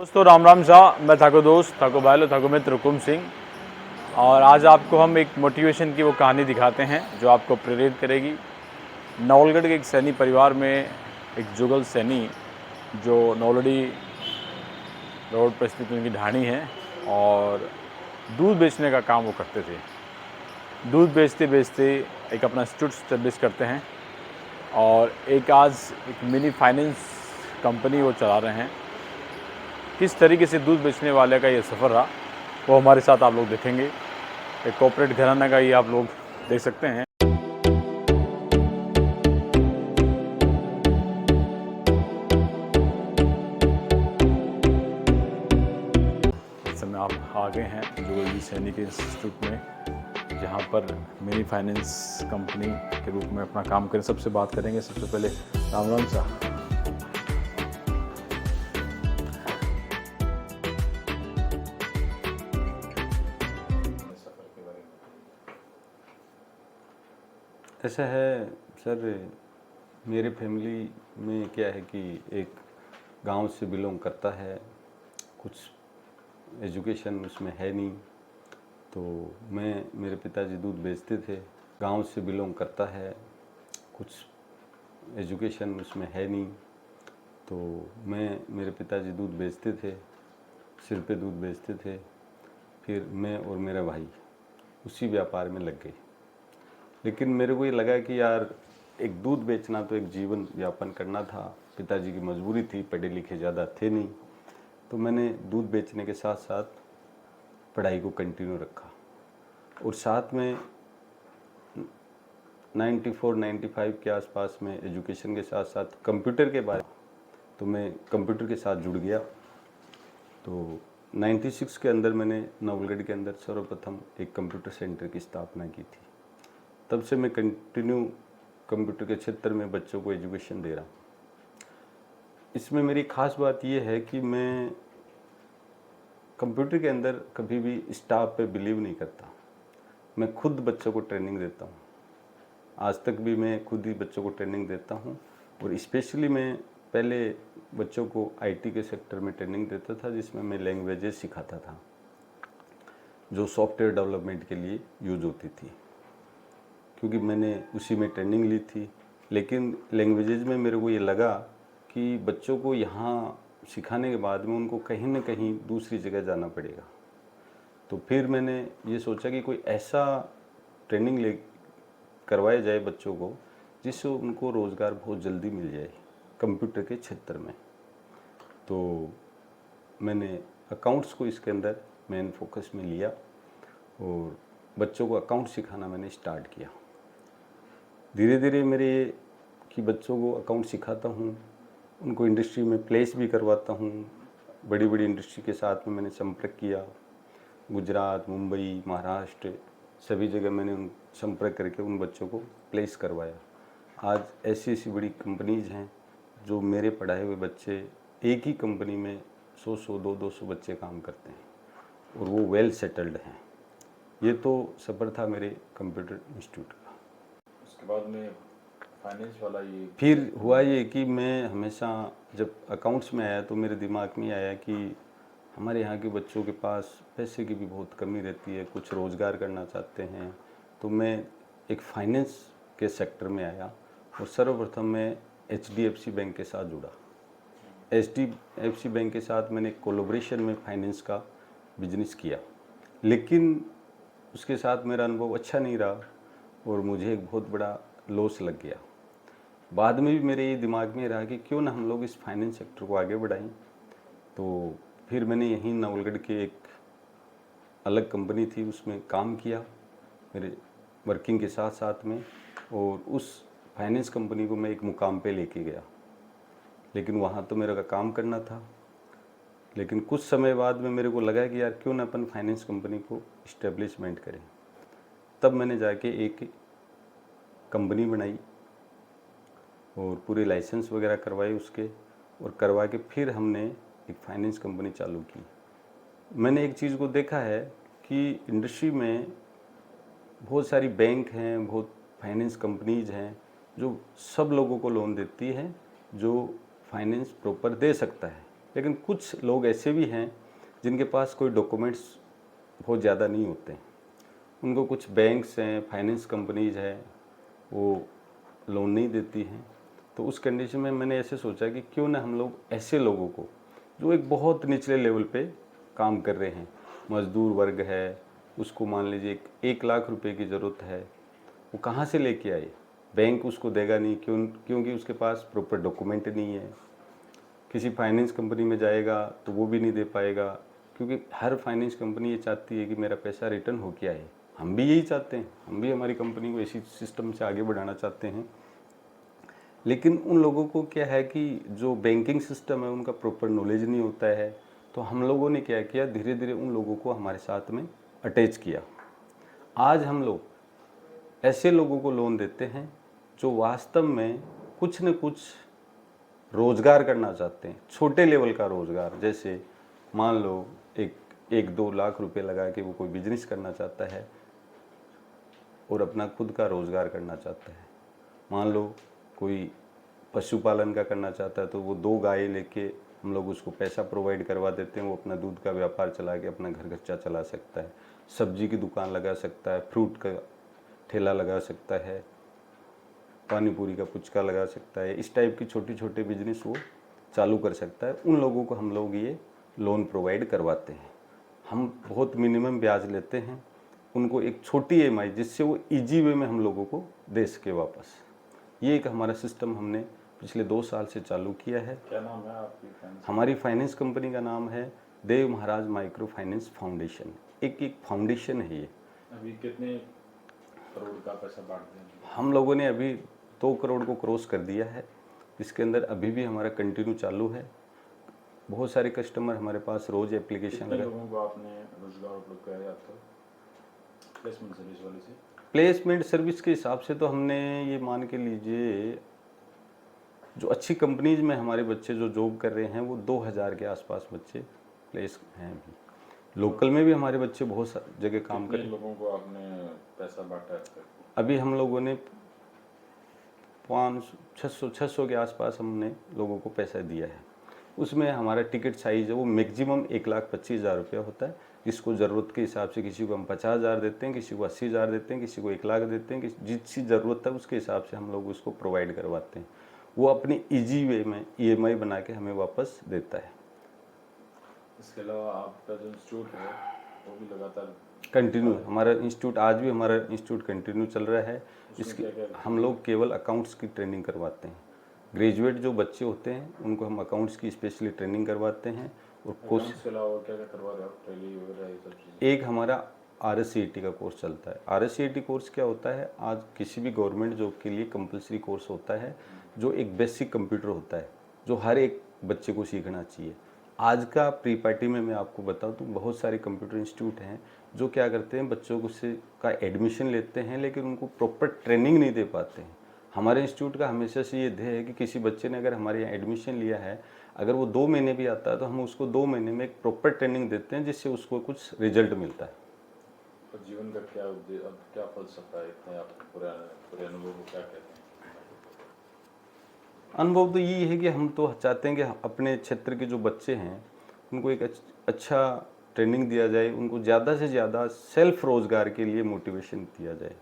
दोस्तों राम राम शाह, मैं थाको दोस्त थाको भाईलो थाको मित्र हुकुम सिंह। और आज आपको हम एक मोटिवेशन की वो कहानी दिखाते हैं जो आपको प्रेरित करेगी। नवलगढ़ के एक सैनी परिवार में एक जुगल सैनी जो नौलड़ी रोड पर स्थित उनकी ढाणी है और दूध बेचने का काम वो करते थे। दूध बेचते बेचते एक अपना इंस्टीट्यूट स्टेब्लिश करते हैं और आज एक मिनी फाइनेंस कंपनी वो चला रहे हैं। किस तरीके से दूध बेचने वाले का ये सफ़र रहा वो हमारे साथ आप लोग देखेंगे। एक कॉर्पोरेट घराना का ये आप लोग देख सकते हैं। इस समय आप आ गए हैं जुगल जी सैनी के इंस्टीट्यूट में, जहाँ पर मिनी फाइनेंस कंपनी के रूप में अपना काम करें। सबसे बात करेंगे। सबसे पहले राम राम साहब। ऐसा है सर, मेरे फैमिली में क्या है कि एक गांव से बिलोंग करता है, कुछ एजुकेशन उसमें है नहीं। तो मेरे पिताजी दूध बेचते थे। गांव से बिलोंग करता है, कुछ एजुकेशन उसमें है नहीं। तो मेरे पिताजी दूध बेचते थे, सिर पे दूध बेचते थे। फिर मैं और मेरा भाई उसी व्यापार में लग गए। लेकिन मेरे को ये लगा कि यार एक दूध बेचना तो एक जीवन यापन करना था, पिताजी की मजबूरी थी, पढ़े लिखे ज़्यादा थे नहीं। तो मैंने दूध बेचने के साथ साथ पढ़ाई को कंटिन्यू रखा और साथ में 94-95 के आसपास में एजुकेशन के साथ साथ कंप्यूटर के बारे तो मैं कंप्यूटर के साथ जुड़ गया। तो 96 के अंदर मैंने नवलगढ़ के अंदर सर्वप्रथम एक कंप्यूटर सेंटर की स्थापना की थी। तब से मैं कंटिन्यू कंप्यूटर के क्षेत्र में बच्चों को एजुकेशन दे रहा हूँ। इसमें मेरी खास बात यह है कि मैं कंप्यूटर के अंदर कभी भी स्टाफ पे बिलीव नहीं करता। मैं खुद बच्चों को ट्रेनिंग देता हूँ। आज तक भी मैं खुद ही बच्चों को ट्रेनिंग देता हूँ और स्पेशली मैं पहले बच्चों को आईटी के सेक्टर में ट्रेनिंग देता था, जिसमें मैं लैंग्वेजेस सिखाता था जो सॉफ्टवेयर डेवलपमेंट के लिए यूज होती थी, क्योंकि मैंने उसी में ट्रेनिंग ली थी। लेकिन लैंग्वेजेस में मेरे को ये लगा कि बच्चों को यहाँ सिखाने के बाद में उनको कहीं ना कहीं दूसरी जगह जाना पड़ेगा। तो फिर मैंने ये सोचा कि कोई ऐसा ट्रेनिंग ले करवाया जाए बच्चों को जिससे उनको रोज़गार बहुत जल्दी मिल जाए कंप्यूटर के क्षेत्र में। तो मैंने अकाउंट्स को इसके अंदर मेन फोकस में लिया और बच्चों को अकाउंट सिखाना मैंने स्टार्ट किया। धीरे धीरे मेरे कि बच्चों को अकाउंट सिखाता हूँ, उनको इंडस्ट्री में प्लेस भी करवाता हूँ। बड़ी बड़ी इंडस्ट्री के साथ में मैंने संपर्क किया, गुजरात, मुंबई, महाराष्ट्र, सभी जगह मैंने उन संपर्क करके उन बच्चों को प्लेस करवाया। आज ऐसी ऐसी बड़ी कंपनीज हैं जो मेरे पढ़ाए हुए बच्चे एक ही कंपनी में 100-100, 200-200 बच्चे काम करते हैं और वो वेल सेटल्ड हैं। ये तो सफ़र था मेरे कंप्यूटर इंस्टीट्यूट का। उसके बाद में फाइनेंस वाला ये फिर हुआ ये कि मैं हमेशा जब अकाउंट्स में आया तो मेरे दिमाग में आया कि हमारे यहाँ के बच्चों के पास पैसे की भी बहुत कमी रहती है, कुछ रोज़गार करना चाहते हैं। तो मैं एक फाइनेंस के सेक्टर में आया और सर्वप्रथम मैं HDFC बैंक के साथ जुड़ा। HDFC बैंक के साथ मैंने कोलैबोरेशन में फाइनेंस का बिजनेस किया, लेकिन उसके साथ मेरा अनुभव अच्छा नहीं रहा और मुझे एक बहुत बड़ा लॉस लग गया। बाद में भी मेरे ये दिमाग में रहा कि क्यों ना हम लोग इस फाइनेंस सेक्टर को आगे बढ़ाएं। तो फिर मैंने यहीं नवलगढ़ के एक अलग कंपनी थी उसमें काम किया मेरे वर्किंग के साथ साथ में, और उस फाइनेंस कंपनी को मैं एक मुकाम पे लेके गया। लेकिन वहाँ तो मेरा काम करना था। लेकिन कुछ समय बाद में मेरे को लगा कि यार क्यों ना अपन फाइनेंस कंपनी को इस्टेब्लिशमेंट करें। तब मैंने जाके एक कंपनी बनाई और पूरे लाइसेंस वगैरह करवाए उसके, और करवा के फिर हमने एक फाइनेंस कंपनी चालू की। मैंने एक चीज़ को देखा है कि इंडस्ट्री में बहुत सारी बैंक हैं, बहुत फाइनेंस कंपनीज हैं जो सब लोगों को लोन देती है, जो फाइनेंस प्रॉपर दे सकता है। लेकिन कुछ लोग ऐसे भी हैं जिनके पास कोई डॉक्यूमेंट्स बहुत ज़्यादा नहीं होते हैं। उनको कुछ बैंक्स हैं, फाइनेंस कंपनीज है, वो लोन नहीं देती हैं। तो उस कंडीशन में मैंने ऐसे सोचा कि क्यों ना हम लोग ऐसे लोगों को जो एक बहुत निचले लेवल पे काम कर रहे हैं, मजदूर वर्ग है, उसको मान लीजिए 1 लाख रुपए की ज़रूरत है, वो कहाँ से लेके आए? बैंक उसको देगा नहीं, क्योंकि उसके पास प्रॉपर डॉक्यूमेंट नहीं है। किसी फाइनेंस कंपनी में जाएगा तो वो भी नहीं दे पाएगा, क्योंकि हर फाइनेंस कंपनी ये चाहती है कि मेरा पैसा रिटर्न हो के आए। हम भी यही चाहते हैं, हम भी हमारी कंपनी को इसी सिस्टम से आगे बढ़ाना चाहते हैं। लेकिन उन लोगों को क्या है कि जो बैंकिंग सिस्टम है उनका प्रॉपर नॉलेज नहीं होता है। तो हम लोगों ने क्या किया, धीरे धीरे उन लोगों को हमारे साथ में अटैच किया। आज हम लोग ऐसे लोगों को लोन देते हैं जो वास्तव में कुछ न कुछ रोज़गार करना चाहते हैं, छोटे लेवल का रोज़गार। जैसे मान लो 1-2 लाख रुपए लगा के वो कोई बिजनेस करना चाहता है और अपना खुद का रोज़गार करना चाहता है। मान लो कोई पशुपालन का करना चाहता है तो वो 2 गाय लेके हम लोग उसको पैसा प्रोवाइड करवा देते हैं, वो अपना दूध का व्यापार चला के अपना घर खर्चा चला सकता है, सब्जी की दुकान लगा सकता है, फ्रूट का ठेला लगा सकता है, पानी पूरी का पुचका लगा सकता है। इस टाइप की छोटी छोटे बिजनेस वो चालू कर सकता है। उन लोगों को हम लोग ये लोन प्रोवाइड करवाते हैं। हम बहुत मिनिमम ब्याज लेते हैं, उनको एक छोटी EMI जिससे वो इजी वे में हम लोगों को दे सके वापस। ये एक हमारा सिस्टम हमने पिछले 2 साल से चालू किया है। क्या नाम है आपकी हमारी फाइनेंस कंपनी का नाम है देव महाराज माइक्रो फाइनेंस फाउंडेशन। एक फाउंडेशन है ये। अभी कितने करोड़ का पैसा बांटते हैं? हम लोगों ने अभी 2 करोड़ को क्रॉस कर दिया है। इसके अंदर अभी भी हमारा कंटिन्यू चालू है। बहुत सारे कस्टमर हमारे पास रोज़ एप्लीकेशन लगा। लोगों को आपने रोजगार उपलब्ध कराया आपको प्लेसमेंट सर्विस वाले से? प्लेसमेंट सर्विस के हिसाब से तो हमने ये मान के लीजिए, जो अच्छी कंपनीज में हमारे बच्चे जो जॉब कर रहे हैं वो 2000 के आसपास बच्चे प्लेस हैं। अभी लोकल में भी हमारे बच्चे बहुत जगह काम कर रहे हैं। लोगों को आपने पैसा बांटा है? अभी हम लोगों ने 500-600 के आसपास हमने लोगों को पैसा दिया है। उसमें हमारा टिकट साइज़ है वो मैक्सिमम 1,25,000 रुपया होता है। जिसको ज़रूरत के हिसाब से किसी को हम 50,000 देते हैं, किसी को 80,000 देते हैं, किसी को 1 लाख देते हैं। जिसकी ज़रूरत है उसके हिसाब से हम लोग उसको प्रोवाइड करवाते हैं। वो अपनी इजी वे में EMI बना के हमें वापस देता है। इसके अलावा आपका जो इंस्टीट्यूट है वो भी लगातार कंटिन्यू हमारा इंस्टीट्यूट, आज भी हमारा इंस्टीट्यूट कंटिन्यू चल रहा है। इसके हम लोग केवल अकाउंट्स की ट्रेनिंग करवाते हैं। ग्रेजुएट जो बच्चे होते हैं उनको हम अकाउंट्स की स्पेशली ट्रेनिंग करवाते हैं। और कोर्स के अलावा क्या क्या करवा रहे हो? टैली वगैरह ये सब चीज़ें? एक हमारा RSCET का कोर्स चलता है। RSCET कोर्स क्या होता है, आज किसी भी गवर्नमेंट जॉब के लिए कंपलसरी कोर्स होता है, जो एक बेसिक कंप्यूटर होता है जो हर एक बच्चे को सीखना चाहिए। आज का प्री पार्टी में मैं आपको बताऊं तो बहुत सारे कंप्यूटर इंस्टीट्यूट हैं जो क्या करते हैं, बच्चों को से का एडमिशन लेते हैं लेकिन उनको प्रॉपर ट्रेनिंग नहीं दे पाते हैं। हमारे इंस्टीट्यूट का हमेशा से ये ध्येय है कि किसी बच्चे ने अगर हमारे यहाँ एडमिशन लिया है, अगर वो 2 महीने भी आता है तो हम उसको 2 महीने में एक प्रॉपर ट्रेनिंग देते हैं जिससे उसको कुछ रिजल्ट मिलता है। तो जीवन का क्या उद्देश्य, अब क्या फलसफा है, इतने आप पूरे अनुभव को क्या कहते हैं? अनुभव तो ये है कि हम तो चाहते हैं कि अपने क्षेत्र के जो बच्चे हैं उनको एक अच्छा ट्रेनिंग दिया जाए, उनको ज़्यादा से ज़्यादा सेल्फ रोज़गार के लिए मोटिवेशन दिया जाए।